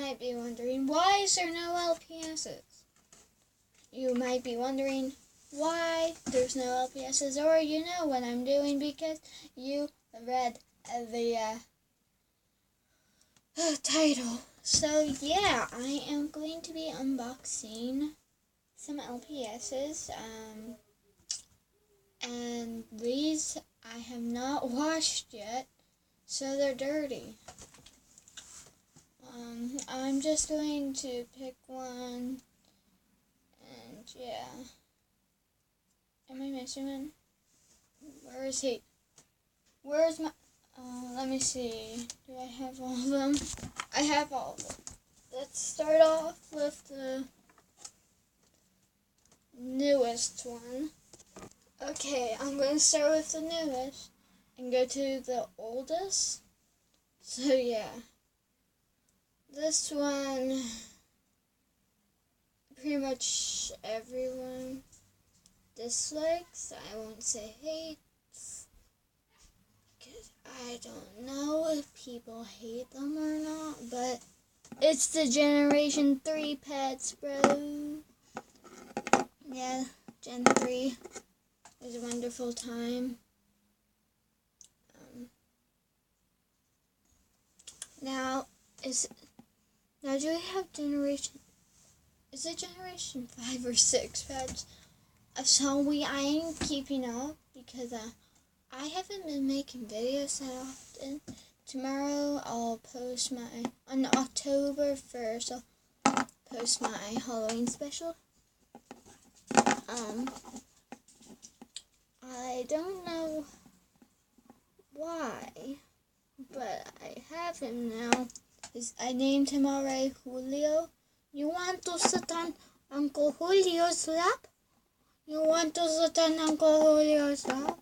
might be wondering, why is there no LPSs? You might be wondering why there's no LPSs, or you know what I'm doing because you read the title. So yeah, I am going to be unboxing some LPSs, and these I have not washed yet, so they're dirty. I'm just going to pick one, and yeah. Am I missing one? Where is he? Where's my... let me see. Do I have all of them? I have all of them. Let's start off with the newest one. Okay, I'm going to start with the newest and go to the oldest. So yeah. This one, pretty much everyone dislikes. I won't say hates, because I don't know if people hate them or not, but it's the Generation 3 pets, bro. Yeah, Gen 3 is a wonderful time. Now, do we have is it Generation 5 or 6 pets? So I ain't keeping up because I haven't been making videos that often. Tomorrow I'll post on October 1st, I'll post my Halloween special. I don't know why, but I have him now. I named him already Julio. You want to sit on Uncle Julio's lap? You want to sit on Uncle Julio's lap?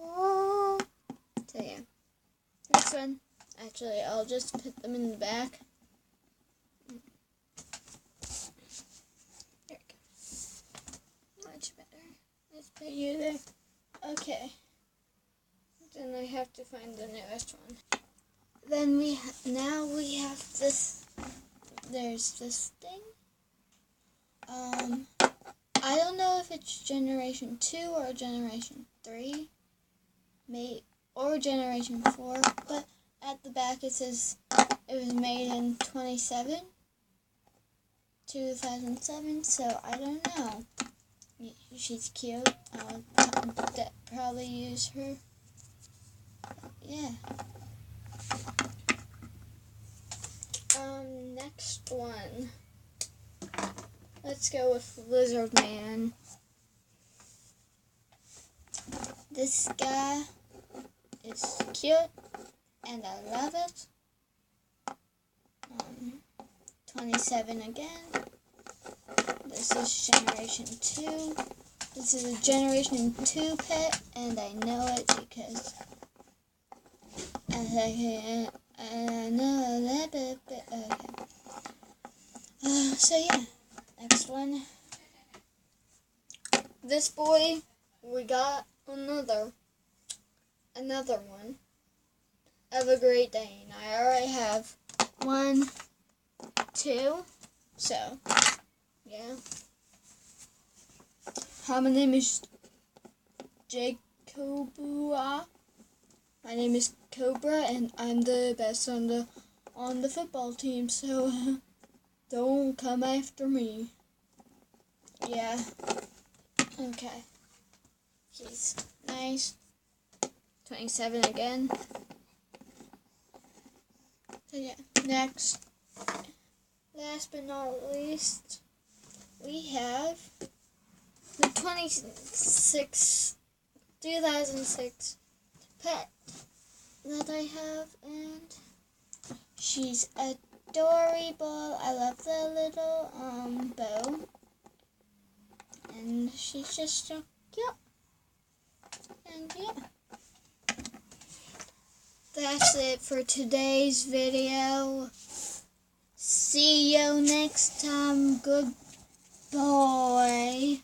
Oh. So yeah. Next one. Actually, I'll just put them in the back. There we go. Much better. Let's put you there. Okay. Then I have to find the newest one. Then now we have this. There's this thing. I don't know if it's Generation 2 or Generation 3, or Generation 4, but at the back it says it was made in 2007, so I don't know. She's cute. I'll probably use her. Yeah. Next one. Let's go with Lizard Man. This guy is cute, and I love it. 27 again. This is Generation 2. This is a Generation 2 pet, and I know it because I know a little bit. Okay. So yeah, next one. This boy, we got another one of a Great Dane. I already have 1, 2, so yeah. Hi, my name is Jacobua. My name is Cobra, and I'm the best on the football team. So don't come after me. Yeah. Okay. He's nice. 27 again. So yeah. Next. Last but not least, we have the 2006 pet that I have, and she's adorable. I love the little bow, and she's just so cute. And yeah, that's it for today's video. See you next time. Goodbye.